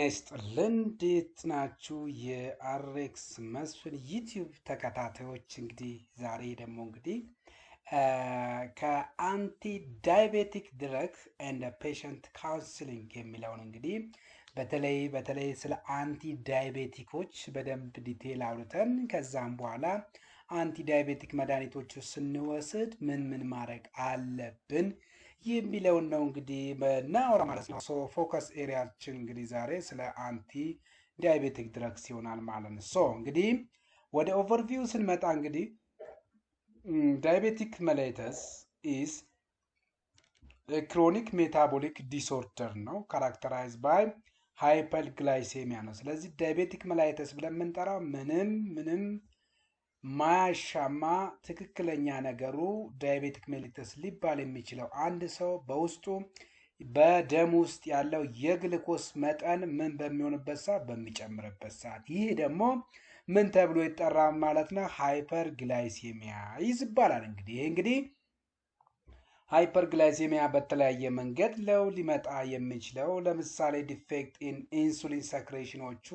ይስጥልን እንዴት ናችሁ? የአሬክስ መስፍን ዩቲዩብ ተከታታዮች እንግዲህ ዛሬ ደግሞ እንግዲህ ከአንቲ ዳያቤቲክ ድረግ ኤንድ ፔሸንት ካውንስሊንግ የሚለውን እንግዲህ በተለይ ስለ አንቲ ዳያቤቲኮች በደንብ ዲቴል አውርተን ከዛም በኋላ አንቲ ዳያቤቲክ መድኃኒቶች ስንወስድ ምን ማድረግ አለብን የሚለውን ነው እንግዲህ እናወራ ማለት ነው። ሶ ፎከስ ኤሪያችን እንግዲህ ዛሬ ስለ አንቲ ዳያቤቲክ ድረግስ ይሆናል ማለት ነው። ሶ እንግዲህ ወደ ኦቨርቪው ስንመጣ እንግዲህ ዳያቤቲክ መላይተስ ኢዝ ክሮኒክ ሜታቦሊክ ዲስኦርደር ነው። ካራክተራይዝ ባይ ሃይፐርግላይሴሚያ ነው። ስለዚህ ዳያቤቲክ መላይተስ ብለን የምንጠራው ምንም ማያሻማ ትክክለኛ ነገሩ ዳያቤቲክ ሜሊተስ ሊባል የሚችለው አንድ ሰው በውስጡ በደም ውስጥ ያለው የግልኮስ መጠን ምን በሚሆንበት ሰዓት በሚጨምርበት ሰዓት፣ ይህ ደግሞ ምን ተብሎ ይጠራል ማለት ነው? ሃይፐርግላይሴሚያ ይባላል። እንግዲህ ሃይፐርግላይሴሚያ በተለያየ መንገድ ሊመጣ የሚችለው ለምሳሌ ዲፌክት ኢን ኢንሱሊን ሰክሬሽኖቹ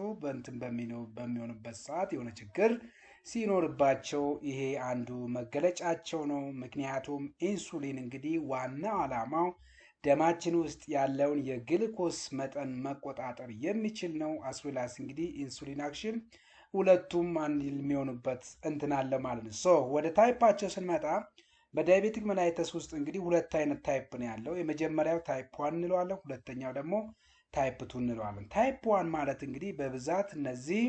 በሚሆንበት ሰዓት የሆነ ችግር ሲኖርባቸው ይሄ አንዱ መገለጫቸው ነው። ምክንያቱም ኢንሱሊን እንግዲህ ዋናው ዓላማው ደማችን ውስጥ ያለውን የግልኮስ መጠን መቆጣጠር የሚችል ነው። አስዌላስ እንግዲህ ኢንሱሊን አክሽን ሁለቱም አንድ የሚሆኑበት እንትን አለ ማለት ነው። ሶ ወደ ታይፓቸው ስንመጣ በዳያቤቲክ መላይተስ ውስጥ እንግዲህ ሁለት አይነት ታይፕ ነው ያለው። የመጀመሪያው ታይፕ 1 እንለዋለን፣ ሁለተኛው ደግሞ ታይፕ 2 እንለዋለን። ታይፕ 1 ማለት እንግዲህ በብዛት እነዚህ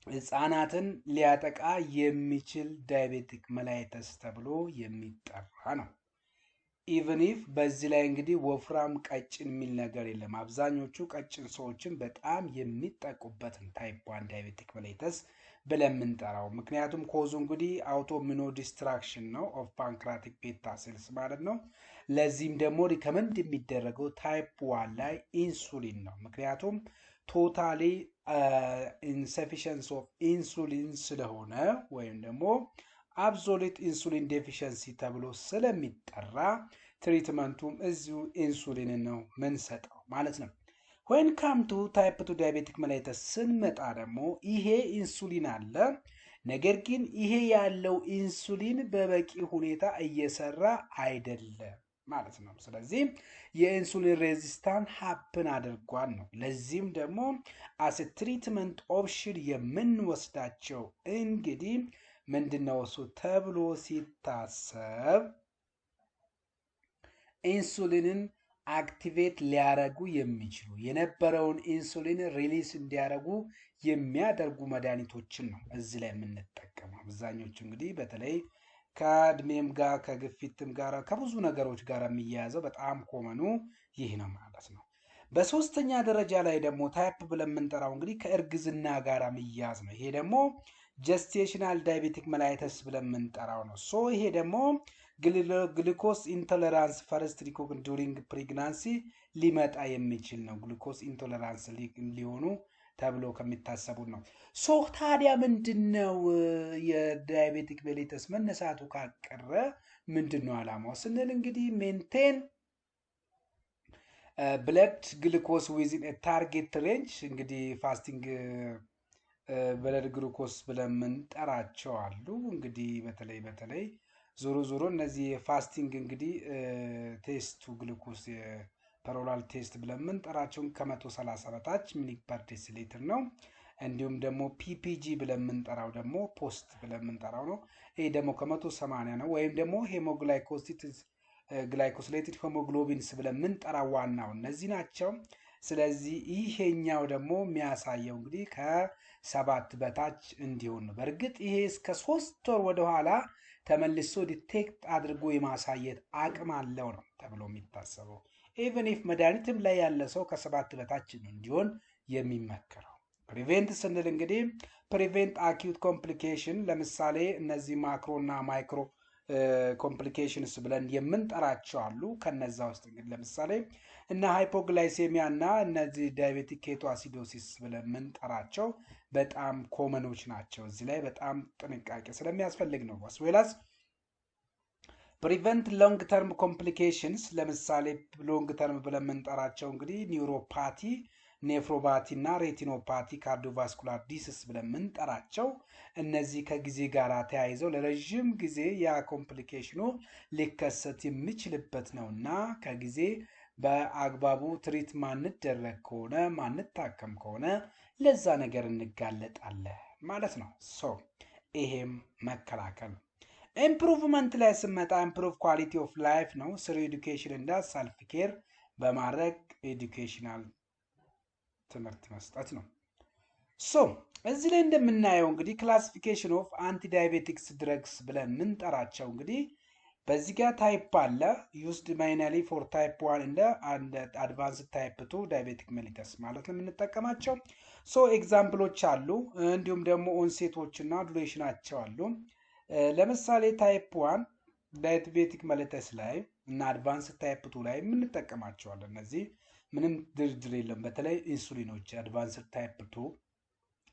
ህፃናትን ሊያጠቃ የሚችል ዳያቤቲክ መላይተስ ተብሎ የሚጠራ ነው። ኢቨን ኢፍ በዚህ ላይ እንግዲህ ወፍራም ቀጭን የሚል ነገር የለም። አብዛኞቹ ቀጭን ሰዎችን በጣም የሚጠቁበትን ታይፕ 1 ዳያቤቲክ መላይተስ ብለን የምንጠራው። ምክንያቱም ኮዙ እንግዲህ አውቶሚኖ ዲስትራክሽን ነው ኦፍ ፓንክራቲክ ቤታ ሴልስ ማለት ነው። ለዚህም ደግሞ ሪከመንድ የሚደረገው ታይፕ 1 ላይ ኢንሱሊን ነው። ምክንያቱም ቶታሊ ኢንሰፊሽንስ ኦፍ ኢንሱሊን ስለሆነ ወይም ደግሞ አብሶሉት ኢንሱሊን ዴፊሽንሲ ተብሎ ስለሚጠራ ትሪትመንቱም እዚሁ ኢንሱሊን ነው ምንሰጠው ማለት ነው። ዌን ካም ቱ ታይፕ 2 ዳያቤቲክ መላይተስ ስንመጣ ደግሞ ይሄ ኢንሱሊን አለ፣ ነገር ግን ይሄ ያለው ኢንሱሊን በበቂ ሁኔታ እየሰራ አይደለም ማለት ነው። ስለዚህ የኢንሱሊን ሬዚስታንስ ሀፕን አድርጓል ነው። ለዚህም ደግሞ አስ ትሪትመንት ኦፕሽን የምንወስዳቸው እንግዲህ ምንድነው እሱ ተብሎ ሲታሰብ ኢንሱሊንን አክቲቬት ሊያደርጉ የሚችሉ የነበረውን ኢንሱሊን ሪሊስ እንዲያደርጉ የሚያደርጉ መድኃኒቶችን ነው እዚህ ላይ የምንጠቀመው። አብዛኞቹ እንግዲህ በተለይ ከእድሜም ጋር ከግፊትም ጋር ከብዙ ነገሮች ጋር የሚያያዘው በጣም ኮመኑ ይህ ነው ማለት ነው። በሶስተኛ ደረጃ ላይ ደግሞ ታይፕ ብለን የምንጠራው እንግዲህ ከእርግዝና ጋር የሚያያዝ ነው። ይሄ ደግሞ ጀስቴሽናል ዳያቤቲክ መላይተስ ብለን የምንጠራው ነው። ሶ ይሄ ደግሞ ግሉኮስ ኢንቶለራንስ ፈርስት ዱሪንግ ፕሬግናንሲ ሊመጣ የሚችል ነው። ግሉኮስ ኢንቶለራንስ ሊሆኑ ተብሎ ከሚታሰቡት ነው። ሶ ታዲያ ምንድነው የዳያቤቲክ ሜሊተስ መነሳቱ ካቀረ ምንድነው ዓላማው ስንል እንግዲህ ሜንቴን ብለድ ግሉኮስ ዊዝን ታርጌት ሬንጅ እንግዲህ ፋስቲንግ ብለድ ግሉኮስ ብለን የምንጠራቸው አሉ። እንግዲህ በተለይ ዞሮ እነዚህ ፋስቲንግ እንግዲህ ቴስቱ ግሉኮስ ፐሮላል ቴስት ብለን የምንጠራቸውን ከ130 በታች ሚሊ ፐር ዴሲሊትር ነው። እንዲሁም ደግሞ ፒፒጂ ብለን የምንጠራው ደግሞ ፖስት ብለን የምንጠራው ነው። ይሄ ደግሞ ከ180 ነው። ወይም ደግሞ ግላይኮስሌትድ ሄሞግሎቢንስ ብለን የምንጠራው ዋናው እነዚህ ናቸው። ስለዚህ ይሄኛው ደግሞ የሚያሳየው እንግዲህ ከ7 በታች እንዲሆን ነው። በእርግጥ ይሄ እስከ 3 ወር ወደኋላ ተመልሶ ዲቴክት አድርጎ የማሳየት አቅም አለው ነው ተብሎ የሚታሰበው። ኢቨን ኢፍ መድኃኒትም ላይ ያለ ሰው ከ7 በታች እንዲሆን የሚመከረው። ፕሪቬንት ስንል እንግዲህ ፕሪቬንት አኪዩት ኮምፕሊኬሽን፣ ለምሳሌ እነዚህ ማክሮ እና ማይክሮ ኮምፕሊኬሽንስ ብለን የምንጠራቸው አሉ። ከነዛ ውስጥ እንግዲህ ለምሳሌ እና ሃይፖግላይሴሚያ እና እነዚህ ዳያቤቲክ ኬቶ አሲዶሲስ ብለን የምንጠራቸው በጣም ኮመኖች ናቸው። እዚህ ላይ በጣም ጥንቃቄ ስለሚያስፈልግ ነው። አስዌላስ ፕሪቨንት ሎንግ ተርም ኮምፕሊኬሽንስ ለምሳሌ ሎንግ ተርም ብለን የምንጠራቸው እንግዲህ ኒውሮፓቲ ኔፍሮፓቲ እና ሬቲኖፓቲ ካርዲዮቫስኩላር ዲሲስ ብለን የምንጠራቸው እነዚህ ከጊዜ ጋር ተያይዘው ለረዥም ጊዜ ያ ኮምፕሊኬሽኑ ሊከሰት የሚችልበት ነውና ከጊዜ በአግባቡ ትሪት ማንደረግ ከሆነ ማንታከም ከሆነ ለዛ ነገር እንጋለጣለን ማለት ነው። ሶ ይሄም መከላከል ነው። ኢምፕሩቭመንት ላይ ስመጣ ኢምፕሩቭ ኳሊቲ ኦፍ ላይፍ ነው። ስሩ ኤዱኬሽን እና ሰልፍ ኬር በማድረግ ኤዱኬሽናል ትምህርት መስጠት ነው። ሶ እዚህ ላይ እንደምናየው እንግዲህ ክላሲፊኬሽን ኦፍ አንቲ ዳያቤቲክስ ድረግስ ብለን የምንጠራቸው እንግዲህ በዚህ ጋር ታይፕ አለ ዩዝድ ማይናሊ ፎር ታይፕ 1 እንደ አድቫንስድ ታይፕ 2 ዳያቤቲክ ሜሊተስ ማለት ነው የምንጠቀማቸው። ሶ ኤግዛምፕሎች አሉ እንዲሁም ደግሞ ኦንሴቶች እና ዱሬሽናቸው አሉ። ለምሳሌ ታይፕ 1 ዳያቤቲክ ሜሊተስ ላይ እና አድቫንስድ ታይፕ 2 ላይ የምንጠቀማቸዋለን። እነዚህ ምንም ድርድር የለም። በተለይ ኢንሱሊኖች አድቫንስድ ታይፕ 2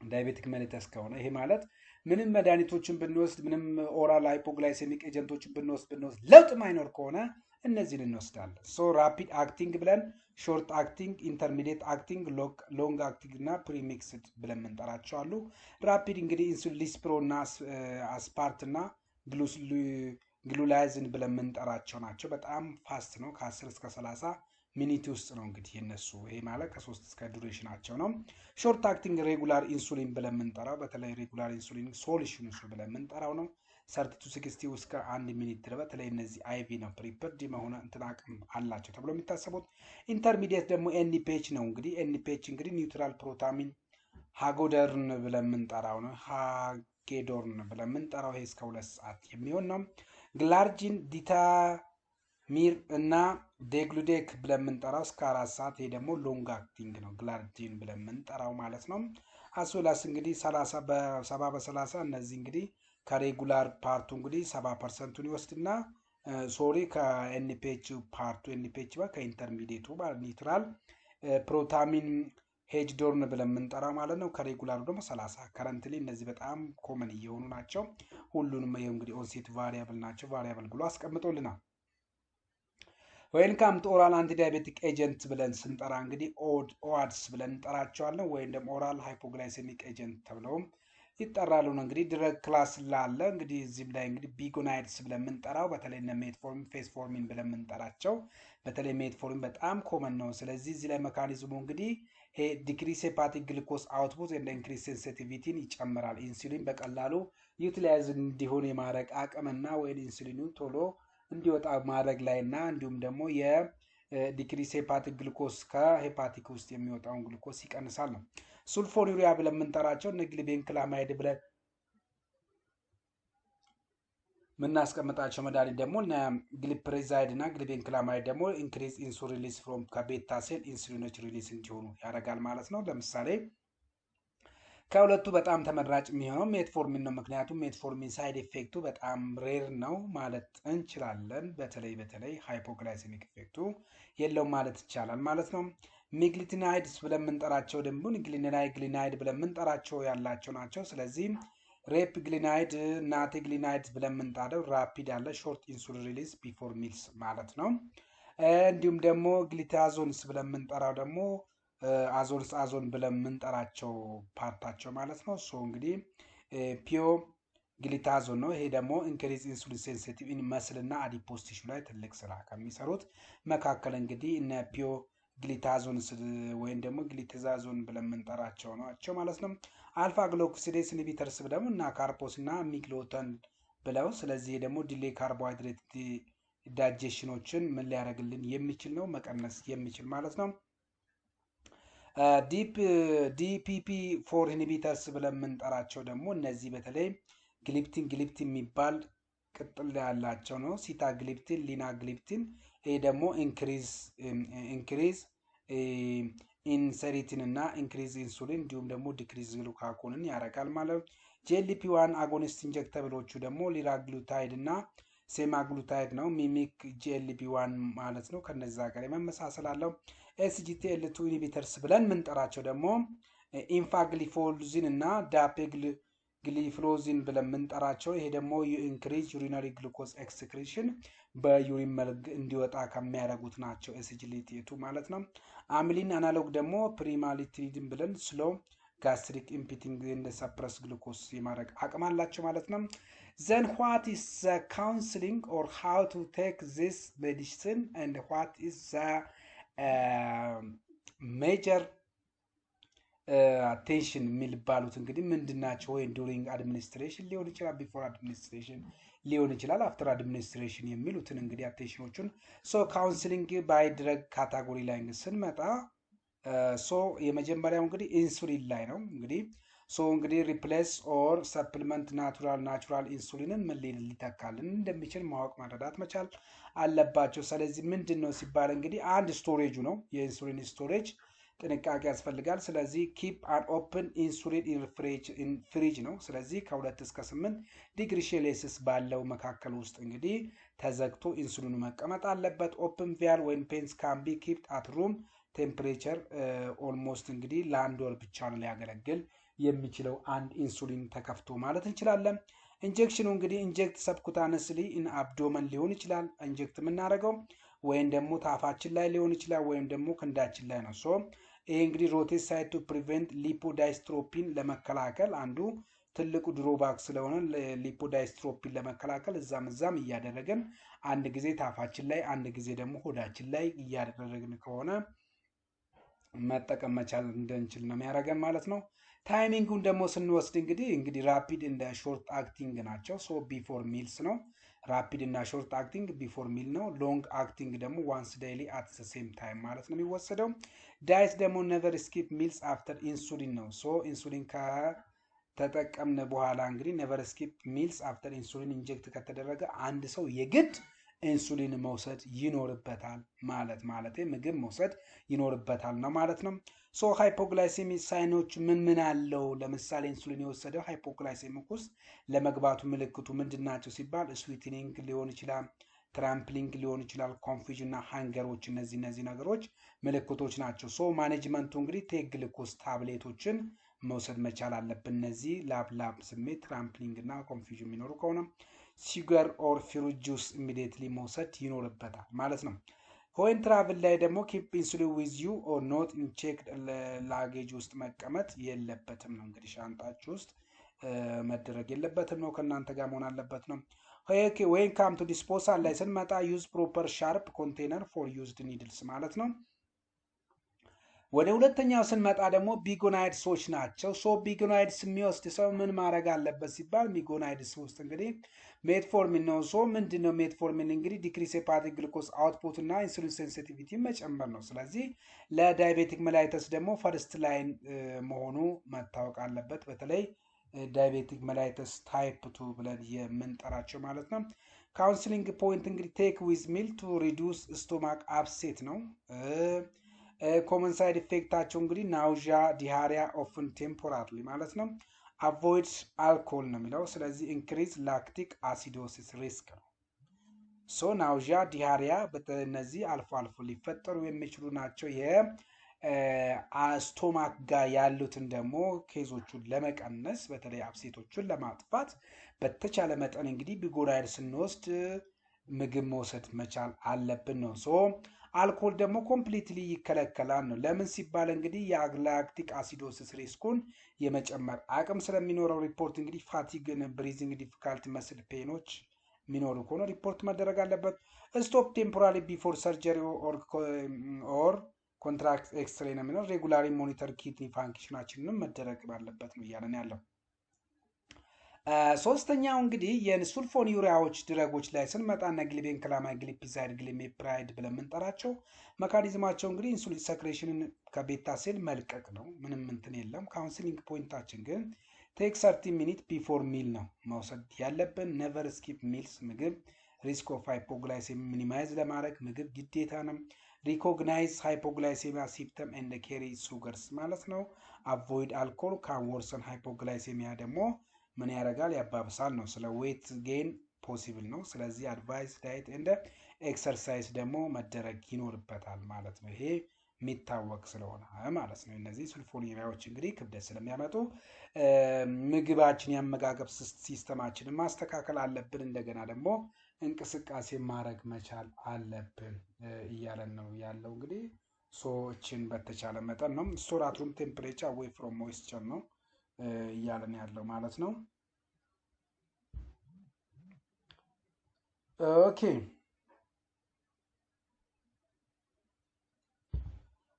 ዳያቤቲክ ሜሊተስ ከሆነ ይሄ ማለት ምንም መድኃኒቶችን ብንወስድ ምንም ኦራል ሃይፖግላይሴሚክ ኤጀንቶችን ብንወስድ ለውጥ ማይኖር ከሆነ እነዚህን እንወስዳለን። ሶ ራፒድ አክቲንግ ብለን ሾርት አክቲንግ፣ ኢንተርሚዲየት አክቲንግ፣ ሎንግ አክቲንግ እና ፕሪሚክስድ ብለን የምንጠራቸው አሉ። ራፒድ እንግዲህ ኢንሱሊን ሊስፕሮ እና አስፓርት እና ግሉላይዝን ብለን የምንጠራቸው ናቸው። በጣም ፋስት ነው። ከ10 እስከ 30 ሚኒት ውስጥ ነው እንግዲህ የነሱ ይሄ ማለት ከ3 እስከ ዱሬሽናቸው ነው። ሾርት አክቲንግ ሬጉላር ኢንሱሊን ብለን የምንጠራው በተለይ ሬጉላር ኢንሱሊን ሶሉሽን ብለን የምንጠራው ነው። 30 to 60 እስከ 1 ሚኒት ድረስ በተለይ እነዚህ አይቪ ነው ፕሪፐርድ መሆን እንትን አቅም አላቸው ተብሎ የሚታሰቡት። ኢንተርሚዲየት ደግሞ ኤንፒኤች ነው። እንግዲህ ኤንፒኤች እንግዲህ ኒውትራል ፕሮታሚን ሃጎደርን ብለን የምንጠራው ነው። ሃጌዶርን ብለን የምንጠራው ይሄ እስከ 2 ሰዓት የሚሆን ነው። ግላርጂን ዲታ ሚር እና ዴግሉዴክ ብለን የምንጠራው እስከ 4 ሰዓት። ይሄ ደግሞ ሎንግ አክቲንግ ነው ግላርጂን ብለን የምንጠራው ማለት ነው። አስወላስ እንግዲህ 30 በ30 እነዚህ እንግዲህ ከሬጉላር ፓርቱ እንግዲህ 70%ን ይወስድና ሶሪ ከኤንፒኤች ፓርቱ ኤንፒኤች ከኢንተርሚዲየቱ ማለት ኒውትራል ፕሮታሚን ሄጅዶርን ብለን የምንጠራው ማለት ነው። ከሬጉላሩ ደግሞ 30። ከረንትሊ እነዚህ በጣም ኮመን እየሆኑ ናቸው። ሁሉንም እንግዲህ ኦንሴት ቫሪያብል ናቸው። ቫሪያብል ብሎ አስቀምጦልናል። ዌልካም ቱ ኦራል አንቲ ዳያቤቲክ ኤጀንት ብለን ስንጠራ እንግዲህ ኦአድስ ብለን እንጠራቸዋለን ወይም ደግሞ ኦራል ሃይፖግላይሴሚክ ኤጀንት ተብለውም ይጠራሉ ነው። እንግዲህ ድረግ ክላስ ላለ እንግዲህ እዚህም ላይ እንግዲህ ቢጎናይድስ ብለን የምንጠራው በተለይ እነ ሜትፎርሚን ፌስፎርሚን ብለን የምንጠራቸው በተለይ ሜትፎርሚን በጣም ኮመን ነው። ስለዚህ እዚህ ላይ ሜካኒዝሙ እንግዲህ ይሄ ዲክሪስ ሄፓቲክ ግሉኮስ አውትፑት እንደ ኢንክሪስ ሴንሲቲቪቲን ይጨምራል። ኢንሱሊን በቀላሉ ዩቲላይዝ እንዲሆን የማድረግ አቅምና ወይ ኢንሱሊኑ ቶሎ እንዲወጣ ማድረግ ላይ እና እንዲሁም ደግሞ የዲክሪስ ሄፓቲክ ግሉኮስ ከሄፓቲክ ውስጥ የሚወጣውን ግሉኮስ ይቀንሳል ነው። ሱልፎኒሪያ ብለን የምንጠራቸው እነ ግሊቤንክላማይድ ብለን የምናስቀምጣቸው መድኃኒት ደግሞ ግሊፕሬዛይድ እና ግሊቤንክላማይድ ደግሞ ኢንክሪዝ ኢንሱሊን ሪሊዝ ፍሮም ከቤታ ሴል ኢንሱሊኖች ሪሊዝ እንዲሆኑ ያደርጋል ማለት ነው። ለምሳሌ ከሁለቱ በጣም ተመራጭ የሚሆነው ሜትፎርሚን ነው። ምክንያቱም ሜትፎርሚን ሳይድ ኢፌክቱ በጣም ሬር ነው ማለት እንችላለን። በተለይ ሃይፖግላይሴሚክ ኢፌክቱ የለውም ማለት ይቻላል ማለት ነው። ሚግሊቲናይድስ ብለን የምንጠራቸው ደግሞ ግሊናይድ ብለን የምንጠራቸው ያላቸው ናቸው። ስለዚህ ሬፕ ግሊናይድ እና ቴግሊናይድ ብለን የምንጠራው ራፒድ ያለ ሾርት ኢንሱሊን ሪሊዝ ቢፎር ሚልስ ማለት ነው። እንዲሁም ደግሞ ግሊታዞንስ ብለን የምንጠራው ደግሞ አዞን ብለን የምንጠራቸው ፓርታቸው ማለት ነው። ሶ እንግዲህ ፒዮ ግሊታዞን ነው። ይሄ ደግሞ ኢንክሪዝ ኢንሱሊን ሴንሲቲቭ መስል እና አዲፖስ ቲሹ ላይ ትልቅ ስራ ከሚሰሩት መካከል እንግዲህ እነ ፒዮ ግሊታዞን ወይም ደግሞ ግሊታዞን ብለን የምንጠራቸው ናቸው ማለት ነው። አልፋ ግሉኮሲዴስ ኢንሂቢተርስ ደግሞ እና ካርፖስ እና ሚግሎተን ብለው ስለዚህ ደግሞ ዲሌይ ካርቦሃይድሬት ዳይጀሽኖችን ምን ሊያደርግልን የሚችል ነው መቀነስ የሚችል ማለት ነው። ዲፒፒ ፎር ኢንሂቢተርስ ብለን የምንጠራቸው ደግሞ እነዚህ በተለይ ግሊፕቲን የሚባል ቅጥል ያላቸው ነው። ሲታ ግሊፕቲን፣ ሊና ግሊፕቲን ይሄ ደግሞ ኢንክሪዝ ኢንሰሪቲን እና ኢንክሪዝ ኢንሱሊን እንዲሁም ደግሞ ዲክሪዝ ግሉካጎንን ያደርጋል ማለት ነው። ጂኤልፒ1 አጎኒስት ኢንጀክተብሎቹ ደግሞ ሊራግሉታይድ እና ሴማግሉታይድ ነው። ሚሚክ ጂኤልፒ1 ማለት ነው። ከነዛ ጋር የመመሳሰል አለው። ኤስጂቲኤል2 ኢንሂቢተርስ ብለን የምንጠራቸው ደግሞ ኢንፋግሊፎልዚን እና ግሊፍሎዚን ብለን የምንጠራቸው ይሄ ደግሞ ኢንክሪዝ ዩሪናሪ ግሉኮዝ ኤክስክሪሽን በዩሪን መልክ እንዲወጣ ከሚያደርጉት ናቸው ኤስጂሊቲ2 ማለት ነው። አሚሊን አናሎግ ደግሞ ፕሪማሊትሪድን ብለን ስሎ ጋስትሪክ ኢምፒቲንግ እንደ ሰፕረስ ግሉኮስ የማድረግ አቅም አላቸው ማለት ነው። ዘን ዋት ኢዝ ዘ ካውንስሊንግ ኦር ሃው ቱ ቴክ ዚስ ሜዲሲን ኤንድ ዋት ኢዝ ዘ ሜጀር አቴንሽን የሚባሉት እንግዲህ ምንድናቸው? ወይ ዱሪንግ አድሚኒስትሬሽን ሊሆን ይችላል፣ ቢፎር አድሚኒስትሬሽን ሊሆን ይችላል፣ አፍተር አድሚኒስትሬሽን የሚሉትን እንግዲህ አቴንሽኖቹን ካውንስሊንግ ባይ ድረግ ካታጎሪ ላይ ስንመጣ የመጀመሪያው እንግዲህ ኢንሱሊን ላይ ነው። እንግዲህ ሪፕሌስ ኦር ሰፕሊመንት ናቹራል ኢንሱሊንን ምን ሊተካልን እንደሚችል ማወቅ መረዳት መቻል አለባቸው። ስለዚህ ምንድን ነው ሲባል እንግዲህ አንድ ስቶሬጁ ነው፣ የኢንሱሊን ስቶሬጅ ጥንቃቄ ያስፈልጋል። ስለዚህ ኪፕ አን ኦፕን ኢንሱሊን ኢን ፍሪጅ ነው። ስለዚህ ከ2 እስከ 8 ዲግሪ ሴልሲየስ ባለው መካከል ውስጥ እንግዲህ ተዘግቶ ኢንሱሊኑ መቀመጥ አለበት። ኦፕን ቪያል ወይም ፔንስ ካን ቢ ኪፕድ አት ሩም ቴምፕሬቸር ኦልሞስት እንግዲህ ለአንድ ወር ብቻ ነው ሊያገለግል የሚችለው አንድ ኢንሱሊን ተከፍቶ ማለት እንችላለን። ኢንጀክሽኑ እንግዲህ ኢንጀክት ሰብኩታነስሊ ኢን አብዶመን ሊሆን ይችላል ኢንጀክት የምናደርገው ወይም ደግሞ ታፋችን ላይ ሊሆን ይችላል ወይም ደግሞ ክንዳችን ላይ ነው። ይሄ እንግዲህ ሮቴት ሳይድ ቱ ፕሪቨንት ሊፖዳይስትሮፒን ለመከላከል አንዱ ትልቁ ድሮባክ ስለሆነ ሊፖዳይስትሮፒን ለመከላከል እዛም እያደረግን አንድ ጊዜ ታፋችን ላይ አንድ ጊዜ ደግሞ ሆዳችን ላይ እያደረግን ከሆነ መጠቀም መቻል እንድንችል ነው የሚያደርገን ማለት ነው። ታይሚንጉን ደግሞ ስንወስድ እንግዲህ ራፒድ እንደ ሾርት አክቲንግ ናቸው። ቢፎር ሚልስ ነው ራፒድ እና ሾርት አክቲንግ ቢፎር ሚል ነው። ሎንግ አክቲንግ ደግሞ ዋንስ ዴይሊ አት ዘ ሴም ታይም ማለት ነው የሚወሰደው። ዳይት ደግሞ ነቨር ስኪፕ ሚልስ አፍተር ኢንሱሊን ነው። ኢንሱሊን ከተጠቀምን በኋላ እንግዲህ ነቨር ስኪፕ ሚልስ አፍተር ኢንሱሊን ኢንጀክት ከተደረገ አንድ ሰው የግድ ኢንሱሊን መውሰድ ይኖርበታል ማለት ምግብ መውሰድ ይኖርበታል ነው ማለት ነው። ሃይፖግላይሴሚ ሳይኖች ምን አለው? ለምሳሌ ኢንሱሊን የወሰደው ሃይፖግላይሴሚክ ውስጥ ለመግባቱ ምልክቱ ምንድናቸው ሲባል ስዊትኒንግ ሊሆን ይችላል፣ ትራምፕሊንግ ሊሆን ይችላል፣ ኮንፊዥን እና ሃንገሮች እነዚህ ነገሮች ምልክቶች ናቸው። ማኔጅመንቱ እንግዲህ ቴክ ግሉኮስ ታብሌቶችን መውሰድ መቻል አለብን። እነዚህ ላብ ስሜት፣ ትራምፕሊንግ እና ኮንፊዥን የሚኖሩ ከሆነ ሲጋር ኦር ፍሩት ጁስ ኢሚዲየትሊ መውሰድ ይኖርበታል ማለት ነው። ሆይን ትራቭል ላይ ደግሞ ኪፕ ኢንሱሊን ዊዝ ዩ ኦር ኖት ኢን ቼክ ላጌጅ ውስጥ መቀመጥ የለበትም ነው። እንግዲህ ሻንጣችሁ ውስጥ መደረግ የለበትም ነው፣ ከእናንተ ጋር መሆን አለበት ነው። ወይን ካም ቱ ዲስፖሳል ላይ ስንመጣ ዩዝ ፕሮፐር ሻርፕ ኮንቴነር ፎር ዩዝድ ኒድልስ ማለት ነው። ወደ ሁለተኛው ስንመጣ ደግሞ ቢጎናይድሶች ናቸው። ቢጎናይድስ የሚወስድ ሰው ምን ማድረግ አለበት ሲባል ቢጎናይድስ ውስጥ እንግዲህ ሜትፎርሚን ነው። ምንድን ነው ሜትፎርሚን? እንግዲህ ዲክሪስ ሄፓቲክ ግሉኮስ አውትፑት እና ኢንሱሊን ሴንሲቲቪቲ መጨመር ነው። ስለዚህ ለዳይቤቲክ መላይተስ ደግሞ ፈርስት ላይን መሆኑ መታወቅ አለበት። በተለይ ዳይቤቲክ መላይተስ ታይፕ 2 ብለን የምንጠራቸው ማለት ነው። ካውንስሊንግ ፖይንት እንግዲህ ቴክ ዊዝ ሚል ቱ ሪዱስ ስቶማክ አፕሴት ነው። ኮመን ሳይድ ኢፌክታቸው እንግዲህ ናውዣ፣ ዲሃሪያ ኦፍን ቴምፖራሪ ማለት ነው። አቮይድ አልኮል ነው የሚለው። ስለዚህ ኢንክሪዝ ላክቲክ አሲዶሲስ ሪስክ ነው። ናውዣ፣ ዲሃሪያ እነዚህ አልፎ አልፎ ሊፈጠሩ የሚችሉ ናቸው። የስቶማክ ጋር ያሉትን ደግሞ ኬዞቹን ለመቀነስ በተለይ አብሴቶቹን ለማጥፋት በተቻለ መጠን እንግዲህ ቢጎናይድ ስንወስድ ምግብ መውሰድ መቻል አለብን ነው። አልኮል ደግሞ ኮምፕሊትሊ ይከለከላል ነው። ለምን ሲባል እንግዲህ የላክቲክ አሲዶሲስ ሪስኩን የመጨመር አቅም ስለሚኖረው ሪፖርት እንግዲህ ፋቲግን፣ ብሪዚንግ ዲፊካልቲ፣ መስል ፔኖች የሚኖሩ ከሆነ ሪፖርት መደረግ አለበት። ስቶፕ ቴምፖራሪ ቢፎር ሰርጀሪ ኦር ኮንትራክት ኤክስሬ ነው የሚለው። ሬጉላሪ ሞኒተር ኪድኒ ፋንክሽናችንንም መደረግ ባለበት ነው እያለን ያለው። ሶስተኛው እንግዲህ የሱልፎኒዩሪያዎች ድረጎች ላይ ስንመጣ እነ ግሊቤንክላማይድ፣ ግሊፒዛይድ፣ ግሊሜፕራይድ ብለን የምንጠራቸው መካኒዝማቸው እንግዲህ ኢንሱሊን ሰክሬሽንን ከቤታ ሴል መልቀቅ ነው። ምንም እንትን የለም። ካውንስሊንግ ፖይንታችን ግን ቴክ 30 ሚኒት ቢፎር ሚል ነው መውሰድ ያለብን። ነቨር ስኪፕ ሚልስ ምግብ ሪስክ ኦፍ ሃይፖግላይሴሚ ሚኒማይዝ ለማድረግ ምግብ ግዴታ ነው። ሪኮግናይዝ ሃይፖግላይሴሚያ ሲፕተም ኤንድ ኬሪ ሱገርስ ማለት ነው። አቮይድ አልኮል ካን ወርሰን ሃይፖግላይሴሚያ ደግሞ ምን ያደርጋል? ያባብሳል ነው። ስለ ዌት ጌን ፖሲብል ነው። ስለዚህ አድቫይስ ዳይት እንደ ኤክሰርሳይዝ ደግሞ መደረግ ይኖርበታል ማለት ነው። ይሄ የሚታወቅ ስለሆነ ማለት ነው። እነዚህ ሱልፎኔሪያዎች እንግዲህ ክብደት ስለሚያመጡ ምግባችን ያመጋገብ ሲስተማችንን ማስተካከል አለብን። እንደገና ደግሞ እንቅስቃሴ ማድረግ መቻል አለብን እያለን ነው ያለው። እንግዲህ ሰዎችን በተቻለ መጠን ነው ስቶር አት ሩም ቴምፕሬቸር አዌይ ፍሮም ሞይስቸር ነው እያለን ያለው ማለት ነው። ኦኬ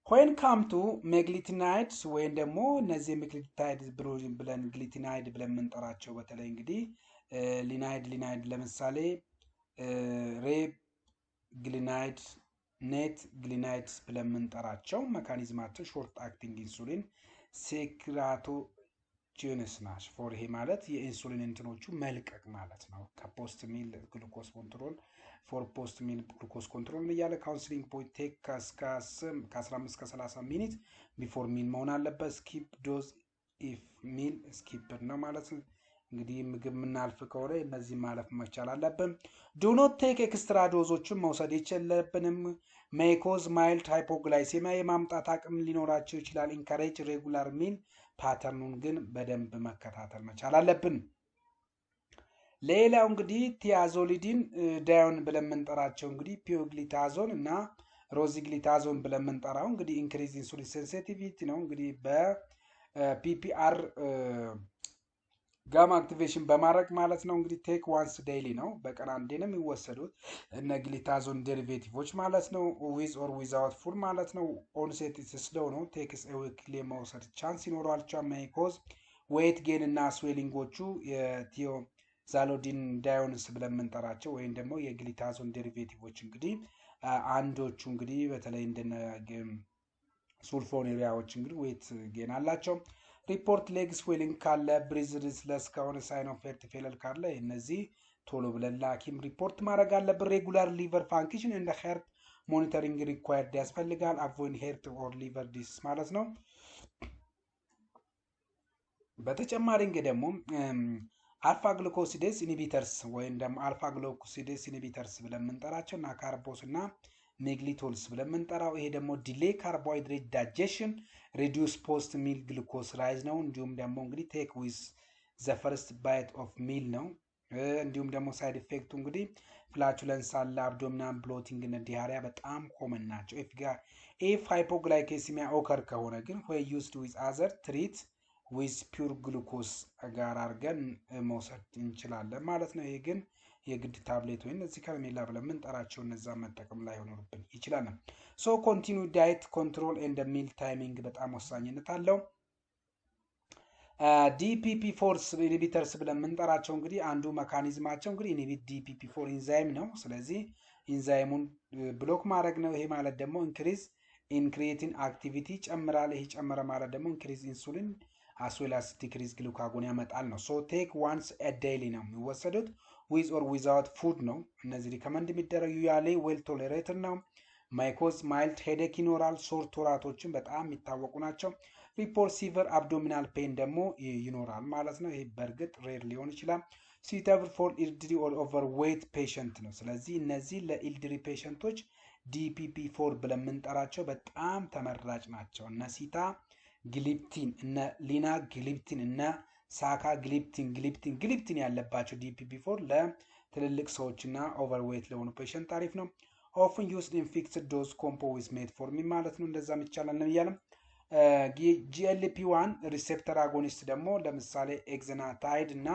ዌን ካም ቱ ሜግሊቲናይድስ ወይም ደግሞ እነዚህ ሜግሊቲናይድ ብለን ግሊቲናይድ ብለን የምንጠራቸው በተለይ እንግዲህ ሊናይድ ለምሳሌ ሬብ ግሊናይድ ኔት ግሊናይድስ ብለን የምንጠራቸው መካኒዝማቸው ሾርት አክቲንግ ኢንሱሊን ሴክራቶጂነስ ናቸው። ፎር ይሄ ማለት የኢንሱሊን እንትኖቹ መልቀቅ ማለት ነው። ከፖስት ሚል ግሉኮስ ኮንትሮል ፎር ፖስት ሚል ግሉኮስ ኮንትሮል እያለ ካውንስሊንግ ፖይንት ቴክ ከ15 እስከ 30 ሚኒት ቢፎር ሚል መሆን አለበት። ስኪፕ ዶዝ ኢፍ ሚል ስኪፕድ ነው ማለት ነው። እንግዲህ ምግብ የምናልፍ ከሆነ እነዚህ ማለፍ መቻል አለብን። ዶኖት ቴክ ኤክስትራ ዶዞችን መውሰድ የለብንም። ሜይኮዝ ማይልድ ሃይፖግላይሴሚያ የማምጣት አቅም ሊኖራቸው ይችላል። ኢንካሬጅ ሬጉላር ሚል ፓተርኑን ግን በደንብ መከታተል መቻል አለብን። ሌላው እንግዲህ ቲያዞሊዲን ዳዮን ብለን የምንጠራቸው እንግዲህ ፒዮግሊታዞን እና ሮዚግሊታዞን ብለን የምንጠራው እንግዲህ ኢንክሪዝ ኢንሱሊን ሴንሲቲቪቲ ነው። እንግዲህ በፒፒአር ጋማ አክቲቬሽን በማድረግ ማለት ነው። እንግዲህ ቴክ ዋንስ ዴይሊ ነው፣ በቀን አንዴ ነው የሚወሰዱት እነ ግሊታዞን ዴሪቬቲቮች ማለት ነው። ዊዝ ኦር ዊዛውት ፉድ ማለት ነው። ኦንሴት ስለው ነው። ቴክስ ዊክሊ መውሰድ ቻንስ ይኖረዋል። ሜይኮዝ ዌይት ጌን እና ስዌሊንጎቹ የቲዮዛሎዲን ዳዮንስ ብለን የምንጠራቸው ወይም ደግሞ የግሊታዞን ዴሪቬቲቮች እንግዲህ አንዶቹ እንግዲህ በተለይ እንደነ ሱልፎኔሪያዎች እንግዲህ ዌይት ጌን አላቸው። ሪፖርት ሌግ ስዌሊንግ ካለ ብሪዝለስ ከሆነ ሳይን ኦፍ ሄርት ፌለር ካለ እነዚህ ቶሎ ብለን ለሐኪም ሪፖርት ማድረግ አለብን። ሬጉላር ሊቨር ፋንክሽን እንደ ሄርት ሞኒተሪንግ ሪኳየርድ ያስፈልጋል። አቮይድ ሄርት ኦር ሊቨር ዲሲዝ ማለት ነው። በተጨማሪ እንግዲህ ደግሞ አልፋ ግሉኮሲዴስ ኢኒቢተርስ ወይም ደግሞ አልፋ ግሉኮሲዴስ ኢኒቢተርስ ብለን የምንጠራቸው እና ካርቦስ እና ሜግሊቶልስ ብለን የምንጠራው ይሄ ደግሞ ዲሌይ ካርቦሃይድሬት ዳይጀሽን ሪዲዩስ ፖስት ሚል ግሉኮስ ራይዝ ነው። እንዲሁም ደግሞ እንግዲህ ቴክ ዊዝ ዘ ፈርስት ባይት ኦፍ ሚል ነው። እንዲሁም ደግሞ ሳይድ ኢፌክቱ እንግዲህ ፍላቹለንስ አለ፣ አብዶሚናል ብሎቲንግ እና ዲያሪያ በጣም ኮመን ናቸው። ኢፍ ሃይፖግላይኬሲሚያ ኦከር ከሆነ ግን ወይ ዩዝድ ዊዝ አዘር ትሪት ዊዝ ፒውር ግሉኮስ ጋር አድርገን መውሰድ እንችላለን ማለት ነው። ይሄ ግን የግድ ታብሌት ወይም እዚህ ከረሜላ ብለን የምንጠራቸው እነዛ መጠቀም ላይ ሆኖብን ይችላል። ሶ ኮንቲኒው ዳይት ኮንትሮል ኤንድ ሚል ታይሚንግ በጣም ወሳኝነት አለው። ዲፒፒ ፎርስ ኢንሂቢተርስ ብለን የምንጠራቸው እንግዲህ አንዱ መካኒዝማቸው እንግዲህ ኢንሂቢት ዲፒፒ ፎር ኢንዛይም ነው። ስለዚህ ኢንዛይሙን ብሎክ ማድረግ ነው። ይሄ ማለት ደግሞ ኢንክሪዝ ኢንክሪቲን አክቲቪቲ ጨምራል። ይሄ ጨመረ ማለት ደግሞ ኢንክሪዝ ኢንሱሊን አስዌላስ ዲክሪዝ ግሉካጎን ያመጣል ነው። ሶ ቴክ ዋንስ ዴይሊ ነው የሚወሰዱት። ዊዝ ኦር ዊዛውት ፉድ ነው። እነዚህ ሪከመንድ የሚደረጉ ያሌ ዌል ቶሌሬትድ ነው። ማይኮዝ ማይልድ ሄዴክ ይኖራል። ሶር ቶራቶችን በጣም የሚታወቁ ናቸው። ሪፖርት ሲቨር አብዶሚናል ፔን ደግሞ ይኖራል ማለት ነው። ይሄ በእርግጥ ሬር ሊሆን ይችላል። ሲተብል ፎር ኢልድሪ ኦር ኦቨር ዌይት ፔሸንት ነው። ስለዚህ እነዚህ ለኢልድሪ ፔሸንቶች ዲፒፒ ፎር ብለን የምንጠራቸው በጣም ተመራጭ ናቸው። እነ ሲታ ግሊፕቲን እነ ሊና ግሊፕቲን እነ ሳካ ግሊፕቲን ያለባቸው ዲፒፒ ፎር ለትልልቅ ሰዎች እና ኦቨርዌይት ለሆኑ ፔሸንት ታሪፍ ነው። ኦፍን ዩስድ ኢን ፊክስድ ዶዝ ኮምፖ ዊዝ ሜትፎርሚን ማለት ነው። እንደዛም ይቻላል ነው እያለም ጂኤልፒ ዋን ሪሴፕተር አጎኒስት ደግሞ ለምሳሌ ኤግዘናታይድ እና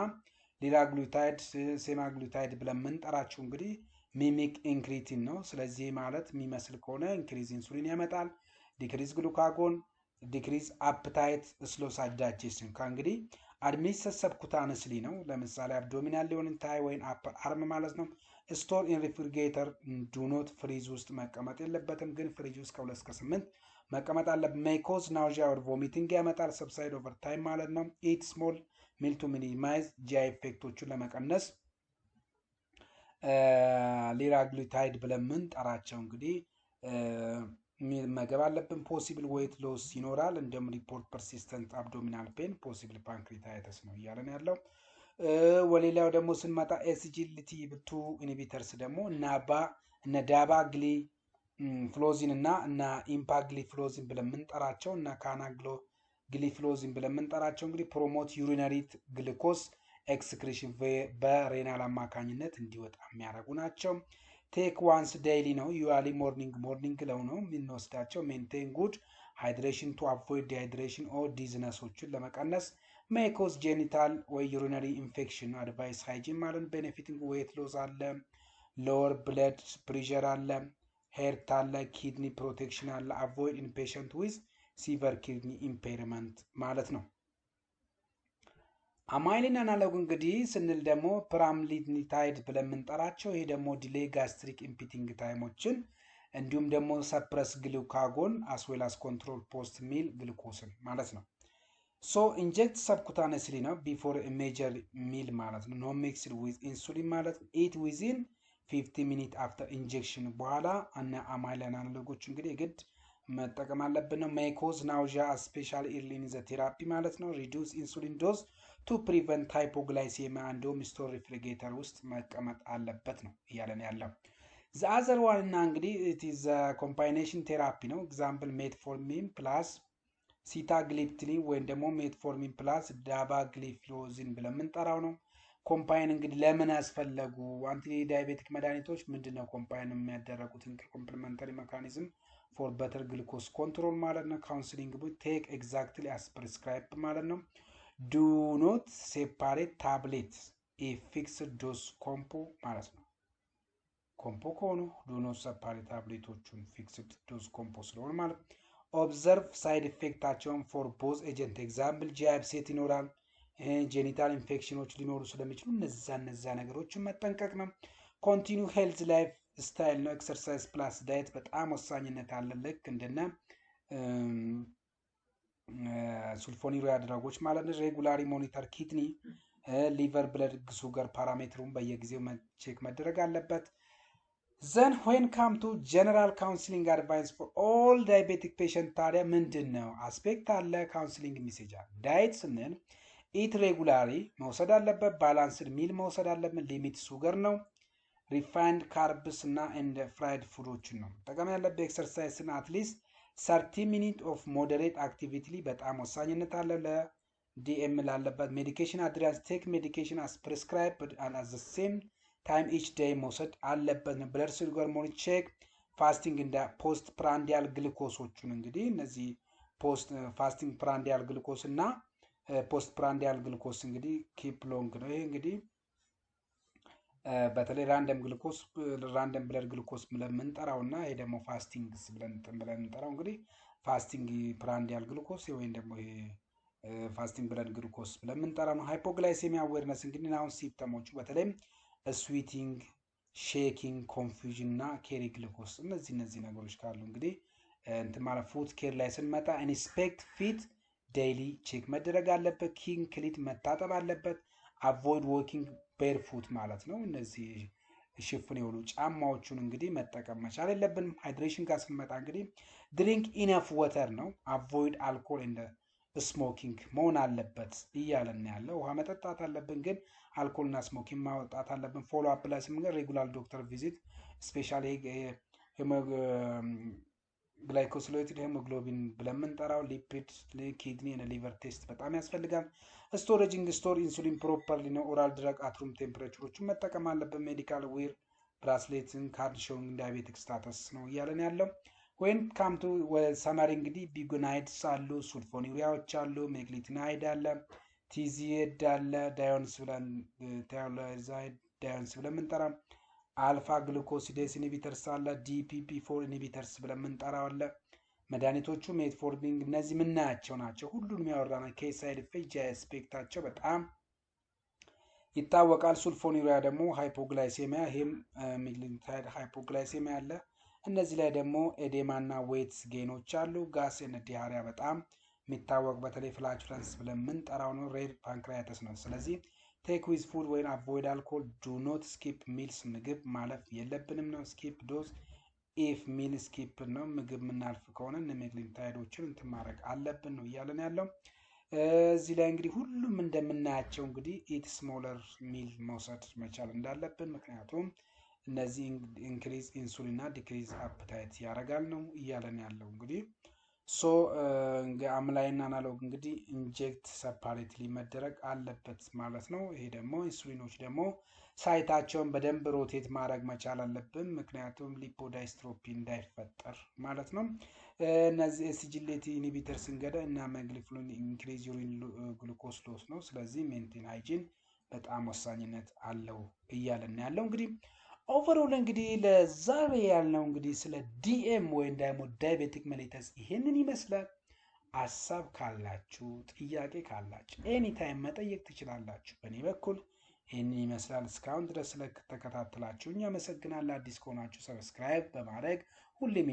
ሊራግሉታይድ ሴማግሉታይድ ብለን የምንጠራቸው እንግዲህ ሚሚክ ኢንክሪቲን ነው። ስለዚህ ማለት የሚመስል ከሆነ ኢንክሪዝ ኢንሱሊን ያመጣል። ዲክሪዝ ግሉካጎን ዲክሪዝ አፕታይት ስሎስ ዳይጀስሽን ከእንግዲህ አድሚኒስትሬት ሰብኩታነስሊ ነው። ለምሳሌ አብዶሚናል ሊሆን ታይ ወይም አፐር አርም ማለት ነው። ስቶር ኢን ሪፍሪጌተር ዱኖት ፍሪዝ ውስጥ መቀመጥ የለበትም፣ ግን ፍሪጅ ውስጥ ከ2 እስከ 8 መቀመጥ አለበት። ሜይኮዝ ናውዣ ኦር ቮሚቲንግ ያመጣል። ሰብሳይድ ኦቨር ታይም ማለት ነው። ኢት ስሞል ሚል ቱ ሚኒማይዝ ጂአይ ኢፌክቶቹን ለመቀነስ ሊራግሉታይድ ብለን የምንጠራቸው እንግዲህ መገብ አለብን። ፖሲብል ዌይት ሎስ ይኖራል። እንደም ሪፖርት ፐርሲስተንት አብዶሚናል ፔን ፖሲብል ፓንክሪታይተስ ነው እያለን ያለው። ወሌላው ደግሞ ስንመጣ ኤስጂልቲ ብቱ ኢንሂቢተርስ ደግሞ እነ ዳባ ፍሎዚን እና ኢምፓግሊፍሎዚን ብለን የምንጠራቸው እና ካናግሊፍሎዚን ብለን የምንጠራቸው እንግዲህ ፕሮሞት ዩሪነሪ ግሉኮስ ኤክስክሪሽን በሬናል አማካኝነት እንዲወጣ የሚያደርጉ ናቸው። ቴክ ዋንስ ዴይሊ ነው። ዩዋሊ ሞርኒንግ ለው ነው የምንወስዳቸው። ሜንቴን ጉድ ሃይድሬሽን ቱ አቮይድ ዲሃይድሬሽን ኦር ዲዝነሶችን ለመቀነስ። ሜኮዝ ጄኒታል ወይ ዩሪነሪ ኢንፌክሽን አድቫይስ ሃይጂን ማለት ቤኔፊቲንግ ዌት ሎዝ አለ፣ ሎወር ብለድ ፕሬሸር አለ፣ ሄርት አለ፣ ኪድኒ ፕሮቴክሽን አለ። አቮይድ ኢን ፔሸንት ዊዝ ሲቨር ኪድኒ ኢምፔርመንት ማለት ነው። አማይሊን አናሎግ እንግዲህ ስንል ደግሞ ፕራምሊኒታይድ ብለን የምንጠራቸው ይሄ ደግሞ ዲሌይ ጋስትሪክ ኢምፒቲንግ ታይሞችን እንዲሁም ደግሞ ሰፕረስ ግሉካጎን አስዌላስ ኮንትሮል ፖስት ሚል ግሉኮስን ማለት ነው። ሶ ኢንጀክት ሰብኩታነስሊ ነው ቢፎር ሜጀር ሚል ማለት ነው። ኖ ሚክስድ ዊዝ ኢንሱሊን ማለት ነው። ኢት ዊዚን 50 ሚኒት አፍተር ኢንጀክሽን በኋላ እና አማይሊን አናሎጎች እንግዲህ ግድ መጠቀም አለብን ነው። ሜኮዝ ናውዣ ስፔሻል ኢርሊን ዘ ቴራፒ ማለት ነው። ሪዱስ ኢንሱሊን ዶዝ ቱ ፕሪቨንት ሃይፖግላይሴሚያ እንዲሁም ስቶር ሪፍሪጌተር ውስጥ መቀመጥ አለበት ነው እያለን ያለው። ዘ አዘር ዋን እና እንግዲህ ኢት ኢዝ ኮምባይኔሽን ቴራፒ ነው። ኤግዛምፕል ሜትፎርሚን ፕላስ ሲታግሊፕቲን ወይም ደግሞ ሜትፎርሚን ፕላስ ዳባግሊፍሎዚን ብለን የምንጠራው ነው። ኮምባይን እንግዲህ ለምን ያስፈለጉ? አንቲ ዳያቤቲክ መድኃኒቶች ምንድነው ኮምባይን የሚያደረጉት? ኮምፕሊመንተሪ ሜካኒዝም ፎር በተር ግሉኮስ ኮንትሮል ማለት ነው። ካውንስሊንግ ቴክ ኤግዛክትሊ አስ ፕሪስክራይብ ማለት ነው። ዱ ኖት ሴፓሬት ታብሌት ፊክስድ ዶስ ኮምፖ ማለት ነው። ኮምፖ ከሆኑ ዱ ኖት ሴፓሬት ታብሌቶቹን ፊክስድ ዶስ ኮምፖ ስለሆነ ማለት ነው። ኦብዘርቭ ሳይድ ኢፌክታቸውን ፎር ቦዝ ኤጀንት ኤግዛምፕል ጂአብሴት ይኖራል፣ ጄኒታል ኢንፌክሽኖች ሊኖሩ ስለሚችሉ እነዛ ነገሮችን መጠንቀቅ ነው። ኮንቲኒው ሄልዝ ላይፍ ስታይል ነው። ኤክሰርሳይዝ ፕላስ ዳየት በጣም ወሳኝነት አለ። ልክ እንደነ ሱልፎኒሪያ ድራጎች ማለት ነው። ሬጉላሪ ሞኒተር ኪድኒ፣ ሊቨር፣ ብለድ ሱገር ፓራሜትሩን በየጊዜው ቼክ መደረግ አለበት። ዘን ዌን ካም ቱ ጀነራል ካውንስሊንግ አድቫይስ ፎር ኦል ዳያቤቲክ ፔሸንት ታዲያ ምንድን ነው አስፔክት አለ። ካውንስሊንግ ሜሴጅ አለ። ዳየት ስንል ኢት ሬጉላሪ መውሰድ አለበት። ባላንስድ ሚል መውሰድ አለብን። ሊሚት ሱገር ነው። ሪፋይንድ ካርብስ እና ኤንድ ፍራይድ ፉዶችን ነው ጠቀም ያለበት። ኤክሰርሳይዝ እና አትሊስት 30 ሚኒት ኦፍ ሞዴሬት አክቲቪቲ በጣም ወሳኝነት አለ ለዲኤም ላለበት። ሜዲኬሽን አድሪያንስ ቴክ ሜዲኬሽን አስ ፕሪስክራይብድ አት ዘ ሴም ታይም ኢች ዴይ መውሰድ አለበት። ብለድ ሱገር ሞኒት ቼክ፣ ፋስቲንግ እንደ ፖስት ፕራንዲያል ግሉኮሶቹን እንግዲህ እነዚህ ፖስት ፋስቲንግ ፕራንዲያል ግሉኮስ እና ፖስት ፕራንዲያል ግሉኮስ እንግዲህ ኪፕ ሎንግ ነው። ይሄ እንግዲህ በተለይ ራንደም ብለድ ግሉኮስ ብለን የምንጠራው እና ይሄ ደግሞ ፋስቲንግስ ብለን የምንጠራው እንግዲህ ፋስቲንግ ፕራንዲያል ግሉኮስ ወይም ደግሞ ይሄ ፋስቲንግ ብለድ ግሉኮስ ብለን የምንጠራው ነው። ሃይፖግላይሴሚያ አዌርነስ እንግዲህ አሁን ሲምፕተሞቹ በተለይም ስዊቲንግ፣ ሼኪንግ፣ ኮንፊውዥን እና ኬሪ ግሉኮስ እነዚህ ነገሮች ካሉ እንግዲህ እንትን ማለት ፉት ኬር ላይ ስንመጣ ኢንስፔክት ፊት ዴይሊ ቼክ መደረግ አለበት። ኪንግ ክሊት መታጠብ አለበት። አቮይድ ዎኪንግ ቤርፉት ማለት ነው። እነዚህ ሽፍን የሆኑ ጫማዎቹን እንግዲህ መጠቀም መቻል የለብንም። ሃይድሬሽን ጋር ስንመጣ እንግዲህ ድሪንክ ኢነፍ ወተር ነው። አቮይድ አልኮል እንደ ስሞኪንግ መሆን አለበት እያለን ያለው። ውሃ መጠጣት አለብን፣ ግን አልኮልና ስሞኪንግ ማውጣት አለብን። ፎሎ አፕ ላይ ስንገር ሬጉላር ዶክተር ቪዚት ስፔሻሊ ግላይኮሲሌትድ ሄሞግሎቢን ብለን የምንጠራው ሊፒድ፣ ኪድኒ እና ሊቨር ቴስት በጣም ያስፈልጋል። ስቶሬጂንግ ስቶር ኢንሱሊን ፕሮፐርሊ ነው። ኦራል ድረግ አትሩም ቴምፕሬቸሮችን መጠቀም አለብን። ሜዲካል ዌር ብራስሌትን ካርድ ሾዊንግ ዳያቤቲክ ስታተስ ነው እያለን ያለው። ወይም ካምቱ ሰመሪ እንግዲህ ቢጎናይድስ አሉ፣ ሱልፎኒሪያዎች አሉ፣ ሜግሊቲናይድ አለ፣ ቲዚኤድ አለ፣ ዳዮንስ ብለን የምንጠራ አልፋ ግሉኮሲዴስ ኢንሂቢተርስ አለ፣ ዲፒፒ4 ኢንሂቢተርስ ብለን የምንጠራው አለ። መድኃኒቶቹ ሜትፎርሚን እነዚህ የምናያቸው ናቸው። ሁሉንም ያወራና ኬስ ሳይድ ኢፌክት አስፔክታቸው በጣም ይታወቃል። ሱልፎኒሪያ ደግሞ ሃይፖግላይሴሚያ፣ ይህም ሚግሊታይድ ሃይፖግላይሴሚያ አለ። እነዚህ ላይ ደግሞ ኤዴማና ዌት ጌኖች አሉ። ጋስ እና ዲያሪያ በጣም የሚታወቅ በተለይ ፍላቹለንስ ብለን የምንጠራው ነው። ሬድ ፓንክሪያተስ ነው። ስለዚህ ቴክ ዊዝ ፉድ ወይን አቮይድ አልኮል፣ ዱ ኖት ስኪፕ ሚልስ ምግብ ማለፍ የለብንም ነው። ስኪፕ ዶዝ ኢፍ ሚል ስኪፕ ነው። ምግብ የምናልፍ ከሆነ ሜግሊታይዶችን እንትን ማድረግ አለብን ነው እያለን ያለው። እዚህ ላይ እንግዲህ ሁሉም እንደምናያቸው እንግዲህ ኢት ስሞለር ሚል መውሰድ መቻል እንዳለብን፣ ምክንያቱም እነዚህ ኢንክሪዝ ኢንሱሊን እና ዲክሪዝ አፕታይት ያደርጋል ነው እያለን ያለው እንግዲህ ሶ አምላይና አናሎግ እንግዲህ ኢንጀክት ሰፓሬትሊ መደረግ አለበት ማለት ነው። ይሄ ደግሞ ኢንሱሊኖች ደግሞ ሳይታቸውን በደንብ ሮቴት ማድረግ መቻል አለብን፣ ምክንያቱም ሊፖዳይስትሮፒ እንዳይፈጠር ማለት ነው። እነዚህ ኤስጂሌቲ ኢንሂቢተርስ እንገደ እና መግሊፍሎን ኢንክሪዝ ዩሪን ግሉኮስ ሎስ ነው። ስለዚህ ሜንቴን ሃይጂን በጣም ወሳኝነት አለው እያለን ያለው እንግዲህ ኦቨርኦል እንግዲህ ለዛሬ ያልነው እንግዲህ ስለ ዲኤም ወይም ደግሞ ዳያቤቲክ ሜሊተስ ይሄንን ይመስላል። ሀሳብ ካላችሁ ጥያቄ ካላችሁ ኤኒታይም መጠየቅ ትችላላችሁ። በእኔ በኩል ይህንን ይመስላል። እስካሁን ድረስ ስለተከታተላችሁ አመሰግናለሁ። አዲስ ከሆናችሁ ሰብስክራይብ በማድረግ ሁሌም